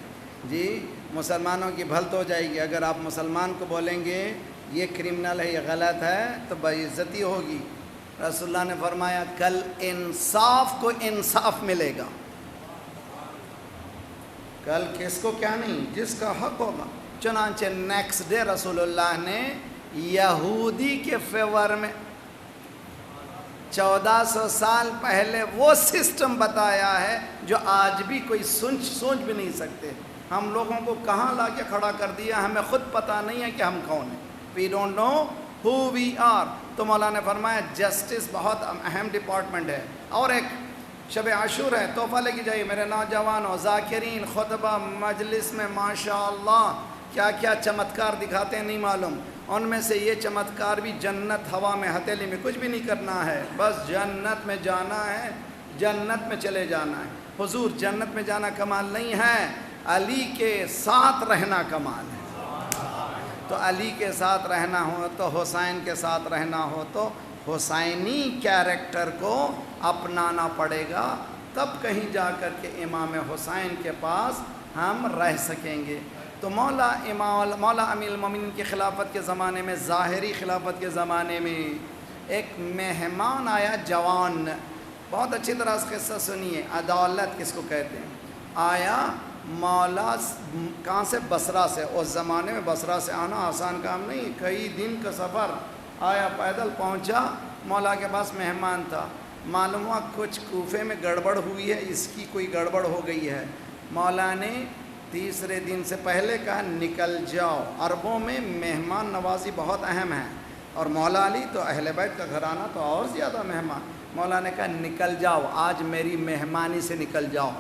جی مسلمانوں کی بھلت ہو جائے گی۔ اگر آپ مسلمان کو بولیں گے یہ کرمنل ہے، یہ غلط ہے، تو بےعزتی ہوگی۔ رسول اللہ نے فرمایا کل انصاف کو انصاف ملے گا، کل کس کو کیا نہیں، جس کا حق ہوگا۔ چنانچہ نیکسٹ ڈے رسول اللہ نے یہودی کے فیور میں 1400 سال پہلے وہ سسٹم بتایا ہے جو آج بھی کوئی سوچ بھی نہیں سکتے۔ ہم لوگوں کو کہاں لا کے کھڑا کر دیا، ہمیں خود پتہ نہیں ہے کہ ہم کون ہیں۔ We don't know who we are۔ تو مولا نے فرمایا جسٹس بہت اہم ڈپارٹمنٹ ہے۔ اور ایک شب عاشور ہے، تحفہ لے کے جائیے میرے نوجوانوں، ذاکرین، خطبہ مجلس میں ماشاءاللہ کیا کیا چمتکار دکھاتے ہیں نہیں معلوم۔ ان میں سے یہ چمتکار بھی جنت ہوا میں ہتھیلی میں کچھ بھی نہیں کرنا ہے، بس جنت میں جانا ہے، جنت میں چلے جانا ہے۔ حضور جنت میں جانا کمال نہیں ہے، علی کے ساتھ رہنا کمال ہے۔ تو علی کے ساتھ رہنا ہو تو حسین کے ساتھ رہنا ہو تو حسینی کیریکٹر کو اپنانا پڑے گا، تب کہیں جا کر کے امام حسین کے پاس ہم رہ سکیں گے۔ تو مولا امیر المومنین کی خلافت کے زمانے میں، ظاہری خلافت کے زمانے میں ایک مہمان آیا جوان، بہت اچھی طرح سے قصہ سنیے، عدالت کس کو کہتے ہیں۔ آیا مولا کہاں سے؟ بصرہ سے۔ اس زمانے میں بصرہ سے آنا آسان کام نہیں، کئی دن کا سفر، آیا پیدل پہنچا، مولا کے پاس مہمان تھا۔ معلوم ہوا کچھ کوفے میں گڑبڑ ہوئی ہے، اس کی کوئی گڑبڑ ہو گئی ہے۔ مولا نے تیسرے دن سے پہلے کہا نکل جاؤ۔ عربوں میں مہمان نوازی بہت اہم ہے، اور مولا علی تو اہل بیت کا گھرانہ تو اور زیادہ مہمان۔ مولا نے کہا نکل جاؤ، آج میری مہمانی سے نکل جاؤ۔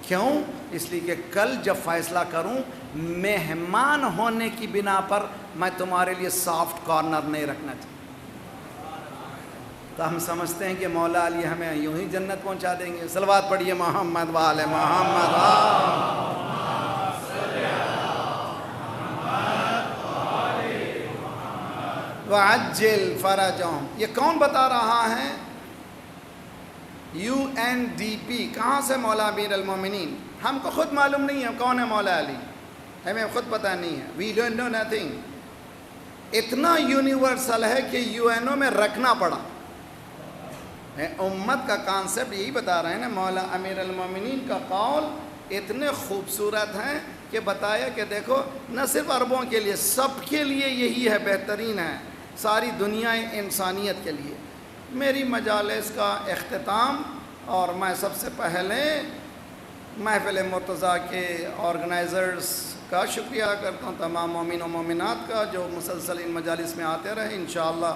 کیوں؟ اس لیے کہ کل جب فیصلہ کروں مہمان ہونے کی بنا پر میں تمہارے لیے سافٹ کارنر نہیں رکھنا چاہتا۔ تو ہم سمجھتے ہیں کہ مولا علی ہمیں یوں ہی جنت پہنچا دیں گے۔ صلوات پڑھیے محمد وآل محمد۔ وعجل فرجهم، یہ کون بتا رہا ہے؟ UNDP۔ کہاں سے؟ مولا امیر المومنین۔ ہم کو خود معلوم نہیں ہے کون ہے مولا علی، ہمیں خود پتہ نہیں ہے۔ We don't know nothing۔ اتنا یونیورسل ہے کہ UN میں رکھنا پڑا۔ امت کا کانسیپٹ یہی بتا رہے ہیں نا، مولا امیر المومنین کا قول اتنے خوبصورت ہیں کہ بتایا کہ دیکھو نہ صرف عربوں کے لیے، سب کے لیے یہی ہے، بہترین ہے، ساری دنیا انسانیت کے لیے۔ میری مجالس کا اختتام، اور میں سب سے پہلے محفل مرتضیٰ کے آرگنائزرز کا شکریہ کرتا ہوں، تمام مومن و مومنات کا جو مسلسل ان مجالس میں آتے رہے۔ انشاءاللہ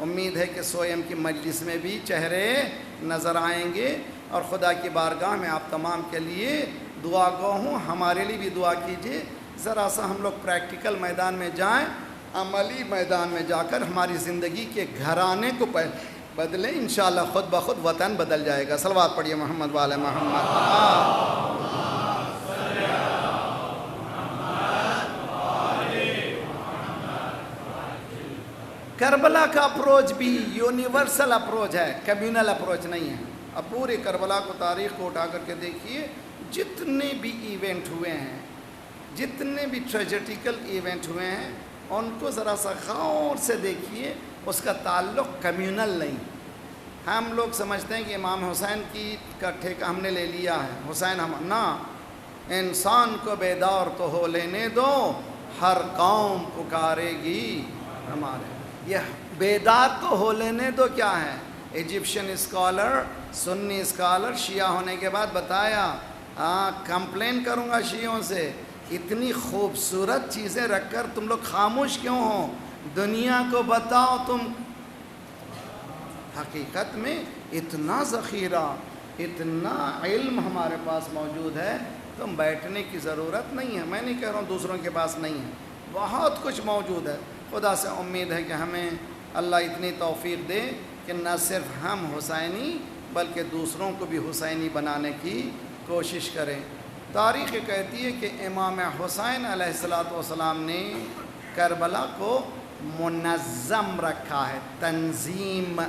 امید ہے کہ سوئم کی مجلس میں بھی چہرے نظر آئیں گے، اور خدا کی بارگاہ میں آپ تمام کے لیے دعا گو ہوں، ہمارے لیے بھی دعا کیجیے۔ ذرا سا ہم لوگ پریکٹیکل میدان میں جائیں، عملی میدان میں جا کر ہماری زندگی کے گھرانے کو بدلیں، انشاءاللہ خود بخود وطن بدل جائے گا۔ صلوات پڑھیے محمد وآل محمد۔ کربلا کا اپروچ بھی یونیورسل اپروچ ہے، کمیونل اپروچ نہیں ہے۔ اب پورے کربلا کو، تاریخ کو اٹھا کر کے دیکھیے، جتنے بھی ایونٹ ہوئے ہیں، جتنے بھی ٹریجیڈیکل ایونٹ ہوئے ہیں، ان کو ذرا سا غور سے دیکھیے، اس کا تعلق کمیونل نہیں۔ ہم لوگ سمجھتے ہیں کہ امام حسین کا ٹھیکہ ہم نے لے لیا ہے، حسین نہ، انسان کو بیدار تو ہو لینے دو، ہر قوم پکارے گی ہمارے۔ یہ بیدار تو ہو لینے دو کیا ہے؟ ایجپشین اسکالر، سنی اسکالر، شیعہ ہونے کے بعد بتایا، کمپلین کروں گا شیعوں سے، اتنی خوبصورت چیزیں رکھ کر تم لوگ خاموش کیوں ہو؟ دنیا کو بتاؤ تم۔ حقیقت میں اتنا ذخیرہ، اتنا علم ہمارے پاس موجود ہے، تم بیٹھنے کی ضرورت نہیں ہے۔ میں نہیں کہہ رہا ہوں دوسروں کے پاس نہیں ہے، بہت کچھ موجود ہے۔ خدا سے امید ہے کہ ہمیں اللہ اتنی توفیق دے کہ نہ صرف ہم حسینی بلکہ دوسروں کو بھی حسینی بنانے کی کوشش کریں۔ تاریخ کہتی ہے کہ امام حسین علیہ السلام نے کربلا کو منظم رکھا ہے، تنظیم۔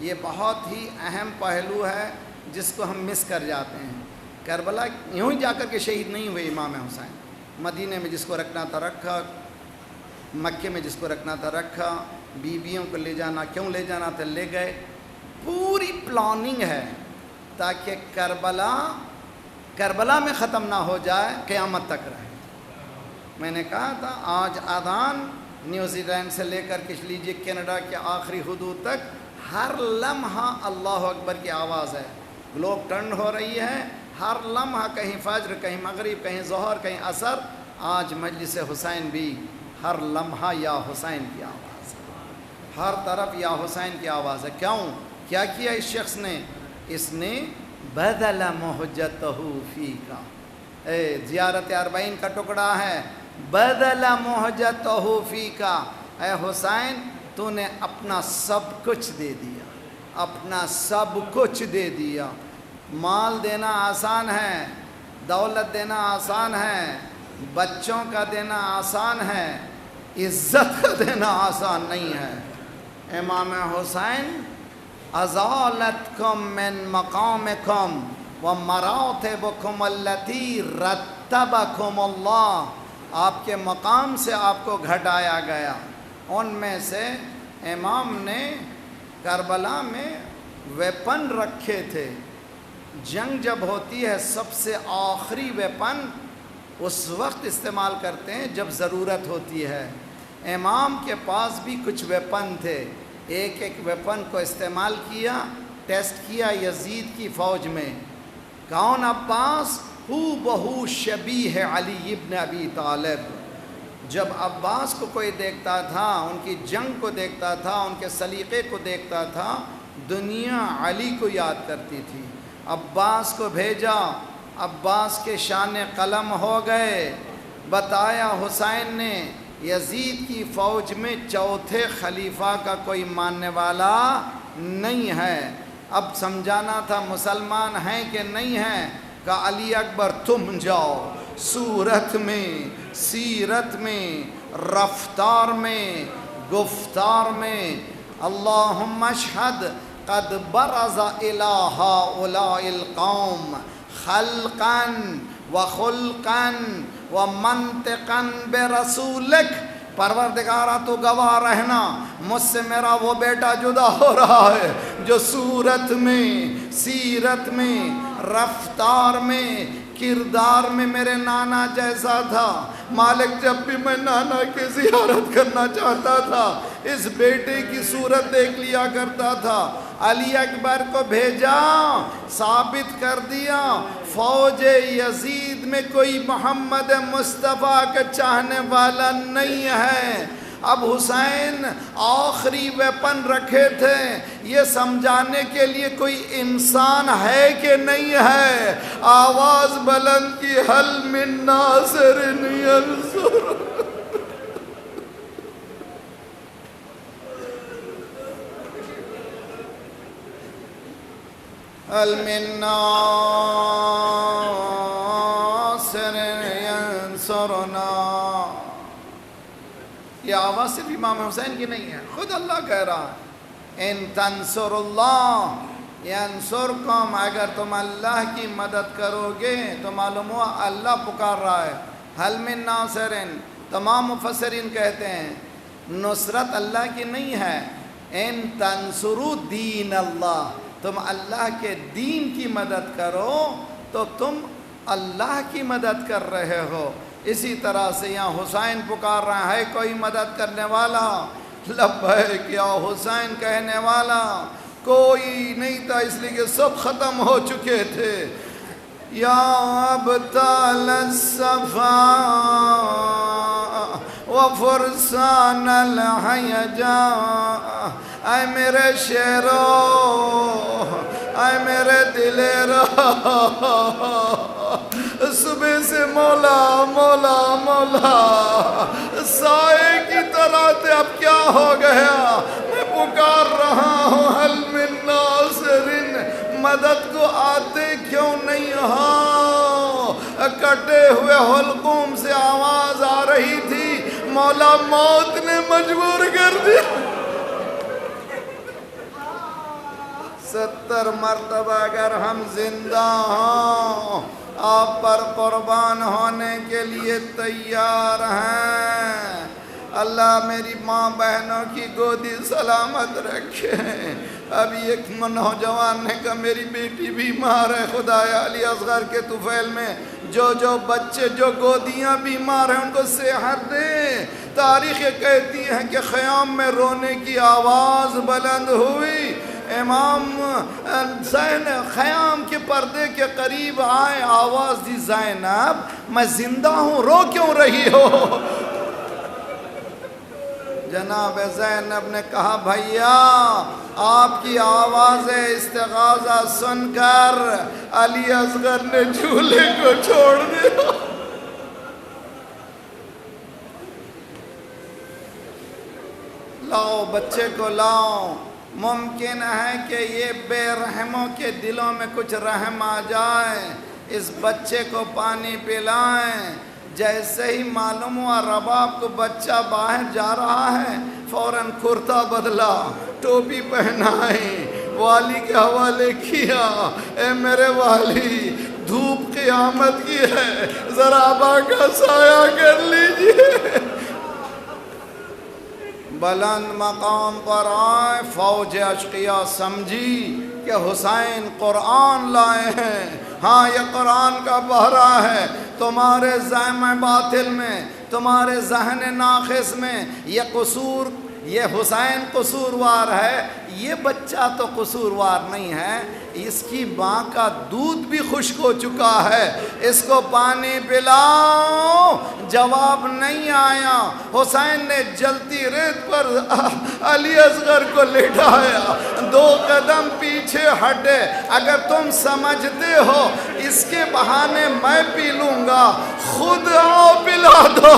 یہ بہت ہی اہم پہلو ہے جس کو ہم مس کر جاتے ہیں۔ کربلا یوں ہی جا کر کے شہید نہیں ہوئے امام حسین، مدینے میں جس کو رکھنا تھا رکھا، مکے میں جس کو رکھنا تھا رکھا، بیویوں کو لے جانا کیوں لے جانا تھا لے گئے۔ پوری پلاننگ ہے تاکہ کربلا میں ختم نہ ہو جائے، قیامت تک رہے۔ میں نے کہا تھا آج اذان نیوزی لینڈ سے لے کر کے لیجیے کینیڈا کے آخری حدود تک ہر لمحہ اللہ اکبر کی آواز ہے۔ گلوب ٹرن ہو رہی ہے، ہر لمحہ کہیں فجر، کہیں مغرب، کہیں ظہر، کہیں عصر۔ آج مجلس حسین بھی ہر لمحہ یا حسین کی آواز ہے، ہر طرف یا حسین کی آواز ہے۔ کیا کیا اس شخص نے؟ اس نے بدل محجتہ فیکا، زیارت اربعین کا ٹکڑا ہے، بدل محجتہ فیکا، اے حسین تو نے اپنا سب کچھ دے دیا، اپنا سب کچھ دے دیا۔ مال دینا آسان ہے، دولت دینا آسان ہے، بچوں کا دینا آسان ہے، عزت کا دینا آسان نہیں ہے۔ امام حسین ازالتکم من مقامکم ومراتبکم التی رتبکم اللہ، آپ کے مقام سے آپ کو گھٹایا گیا۔ ان میں سے امام نے کربلا میں ویپن رکھے تھے۔ جنگ جب ہوتی ہے سب سے آخری ویپن اس وقت استعمال کرتے ہیں جب ضرورت ہوتی ہے۔ امام کے پاس بھی کچھ ویپن تھے، ایک ویپن کو استعمال کیا، ٹیسٹ کیا یزید کی فوج میں۔ کون؟ عباس، ہو بہو شبیہ علی ابن ابی طالب۔ جب عباس کو کوئی دیکھتا تھا، ان کی جنگ کو دیکھتا تھا، ان کے سلیقے کو دیکھتا تھا، دنیا علی کو یاد کرتی تھی۔ عباس کو بھیجا، عباس کے شان قلم ہو گئے۔ بتایا حسین نے یزید کی فوج میں چوتھے خلیفہ کا کوئی ماننے والا نہیں ہے۔ اب سمجھانا تھا مسلمان ہیں کہ نہیں ہیں، کہ علی اکبر تم جاؤ، صورت میں، سیرت میں، رفتار میں، گفتار میں، اللہم اشہد قد برز الی ہؤلاء القوم خلقا وخلقا ومنطقا برسولک، پروردگارہ تو گواہ رہنا مجھ سے میرا وہ بیٹا جدا ہو رہا ہے جو صورت میں، سیرت میں، رفتار میں، کردار میں میرے نانا جیسا تھا۔ مالک جب بھی میں نانا کی زیارت کرنا چاہتا تھا اس بیٹے کی صورت دیکھ لیا کرتا تھا۔ علی اکبر کو بھیجا، ثابت کر دیا فوج یزید میں کوئی محمد مصطفیٰ کا چاہنے والا نہیں ہے۔ اب حسین آخری ویپن رکھے تھے یہ سمجھانے کے لیے کوئی انسان ہے کہ نہیں ہے۔ آواز بلند کی، حل من ناصر ینصر، حل من ناصر ینصرنا۔ یہ آواز صرف امام حسین کی نہیں ہے، خود اللہ کہہ رہا ہے ان تنصر اللہ ینصرکم، اگر تم اللہ کی مدد کرو گے تو معلوم ہوا اللہ پکار رہا ہے۔ حل من ناصر، تمام مفسرین کہتے ہیں نصرت اللہ کی نہیں ہے، ان تنصروا دین اللہ، تم اللہ کے دین کی مدد کرو تو تم اللہ کی مدد کر رہے ہو۔ اسی طرح سے یہاں حسین پکار رہا ہے کوئی مدد کرنے والا؟ لبیک یا حسین کہنے والا کوئی نہیں تھا، اس لیے کہ سب ختم ہو چکے تھے۔ یا ابطال الصفا وفرسان الحیجا، اے میرے شیرو، اے میرے دلیرو، صبح سے مولا مولا مولا سائے کی طرح تھے، اب کیا ہو گیا؟ میں پکار رہا ہوں حل من ناصر، مدد کو آتے کیوں نہیں ہو؟ کٹے ہوئے حلقوم سے آواز آ رہی تھی، مولا موت نے مجبور کر دیا۔ 70 مرتبہ اگر ہم زندہ ہوں آپ پر قربان ہونے کے لیے تیار ہیں۔ اللہ میری ماں بہنوں کی گودی سلامت رکھے۔ اب ایک نوجوان نے کہا میری بیٹی بیمار ہے، خدایا علی اصغر کے طفیل میں جو بچے جو گودیاں بیمار ہیں ان کو صحت دے۔ تاریخ کہتی ہے کہ خیام میں رونے کی آواز بلند ہوئی، امام حسین خیام کے پردے کے قریب آئے، آواز دی زینب میں زندہ ہوں، رو کیوں رہی ہو؟ جناب زینب نے کہا بھیا آپ کی آواز استغاثہ سن کر علی اصغر نے جھولے کو چھوڑ دیا۔ لاؤ بچے کو لاؤ۔ ممکن ہے کہ یہ بے رحموں کے دلوں میں کچھ رحم آ جائے، اس بچے کو پانی پلائیں۔ جیسے ہی معلوم ہوا رباب کو بچہ باہر جا رہا ہے فوراً کرتا بدلا، ٹوپی پہنائی، والی کے حوالے کیا، اے میرے والی دھوپ قیامت کی ہے، ذرا ابا کا سایہ کر لیجئے۔ بلند مقام پر آئے، فوج اشقیاء سمجھی کہ حسین قرآن لائے ہیں۔ ہاں یہ قرآن کا بہرا ہے، تمہارے ذہن باطل میں، تمہارے ذہن ناقص میں یہ حسین قصوروار ہے، یہ بچہ تو قصوروار نہیں ہے، اس کی ماں کا دودھ بھی خشک ہو چکا ہے، اس کو پانی پلاؤ، جواب نہیں آیا۔ حسین نے جلتی ریت پر علی اصغر کو لٹایا، 2 قدم پیچھے ہٹے۔ اگر تم سمجھتے ہو اس کے بہانے میں پی لوں گا، خود آؤ پلا دو۔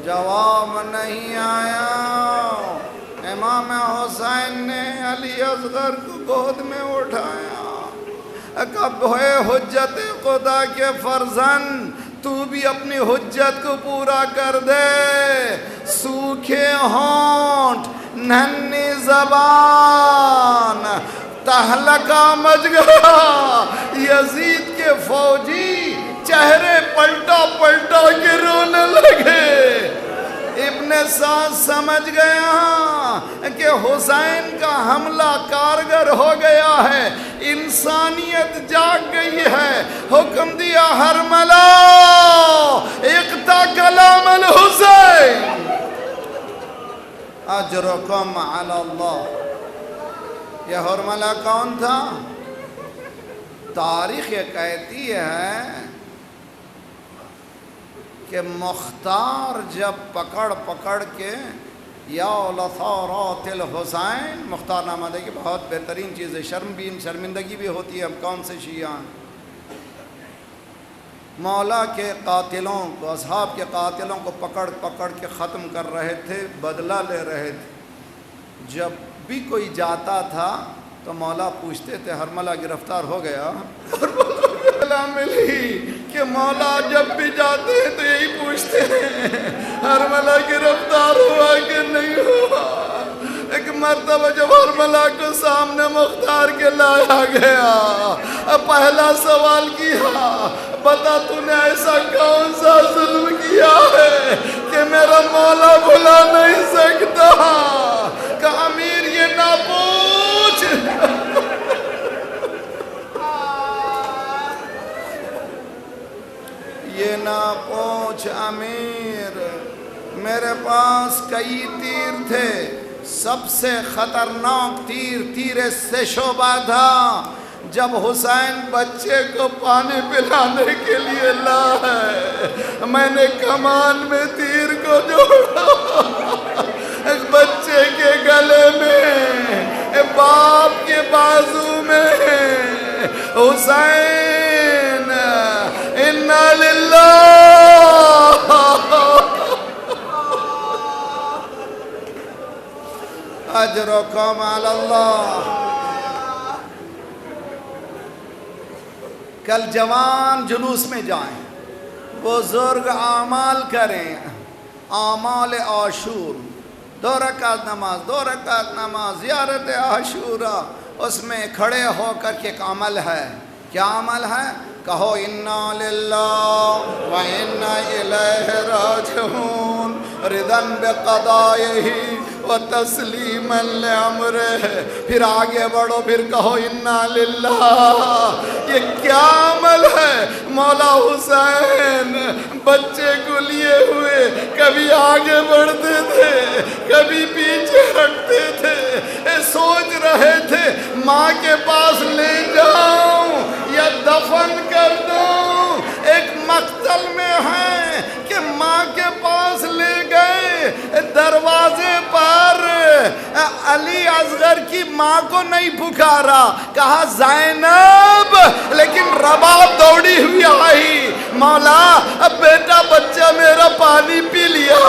جواب نہیں آیا۔ امام حسین نے علی اصغر کو گود میں اٹھایا، کب ہوئے حجت خدا کے فرزند، تو بھی اپنی حجت کو پورا کر دے۔ سوکھے ہونٹ، ننھی زبان، تہلکہ مچ گیا۔ یزید کے فوجی چہرے پلٹا پلٹا کے رونے لگے۔ ابن سعد سمجھ گیا کہ حسین کا حملہ کارگر ہو گیا ہے، انسانیت جاگ گئی ہے۔ حکم دیا حرملہ اقطع کلام الحسین اجرکم علی اللہ۔ یہ حرملہ کون تھا؟ تاریخ یہ کہتی ہے کہ مختار جب پکڑ کے یا لثارات الحسین، مختار نامہ دے کی بہت بہترین چیز ہے، شرمندگی بھی ہوتی ہے، ہم کون سے شیعہ ہیں۔ مولا کے قاتلوں کو، اصحاب کے قاتلوں کو پکڑ کے ختم کر رہے تھے، بدلہ لے رہے تھے۔ جب بھی کوئی جاتا تھا تو مولا پوچھتے تھے حرملہ گرفتار ہو گیا؟ ملی کہ مولا جب بھی جاتے ہیں تو یہی پوچھتے ہیں حرملہ گرفتار ہوا کہ نہیں ہوا۔ ایک مرتبہ جب حرملہ کو سامنے مختار کے لایا گیا، پہلا سوال کیا، بتا تو نے ایسا کون سا ظلم کیا ہے کہ میرا مولا بھلا نہیں سکتا؟ کہ امیر یہ نہ پوچھ۔ یہ نہ پوچھ امیر، میرے پاس کئی تیر تھے، سب سے خطرناک تیر سے شعبہ تھا۔ جب حسین بچے کو پانی پلانے کے لیے لائے، میں نے کمان میں تیر کو جوڑا، ایک بچے کے گلے میں، باپ کے بازو میں۔ حسین انا للہ اجرکم علی اللہ۔ کل جوان جلوس میں جائیں، بزرگ اعمال کریں، اعمال عاشور، 2 رکعت نماز، زیارت عاشورہ، اس میں کھڑے ہو کر کے ایک عمل ہے۔ کیا عمل ہے؟ کہو انا للہ و انا الیہ راجعون، رضا بقضائہ و تسلیما لامرہ۔ پھر آگے بڑھو، پھر کہو انا للہ۔ یہ کیا عمل ہے؟ مولا حسین بچے کو لیے ہوئے کبھی آگے بڑھتے تھے، کبھی پیچھے ہٹتے تھے، سوچ رہے تھے ماں کے پاس لے جاؤں یا دفن کر دوں۔ ایک مقتل میں ہے کہ ماں کے پاس لے گئے، دروازے پر علی اصغر کی ماں کو نہیں پکارا، کہا زینب، لیکن رباب دوڑی ہوئی آئی، مولا اب بیٹا بچہ میرا پانی پی لیا،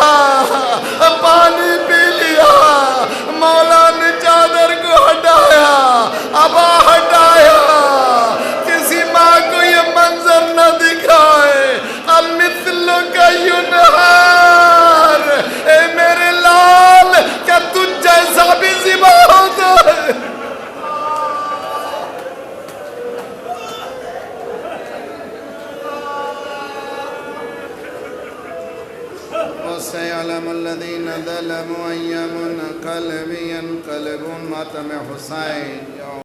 پانی پی لیا۔ مولا نے چادر کو ہٹایا، ابا ہٹایا، کسی ماں کو یہ منظر نہ دکھائے۔ المثلک ینہار، اے میرے لال کیا تجھ جیسا بھی ذبح ہوتا ہے؟ وَسَيَعْلَمُ الَّذِينَ ظَلَمُوا أَيَّ مُنْقَلَبٍ يَنْقَلِبُونَ۔ ماتم حسین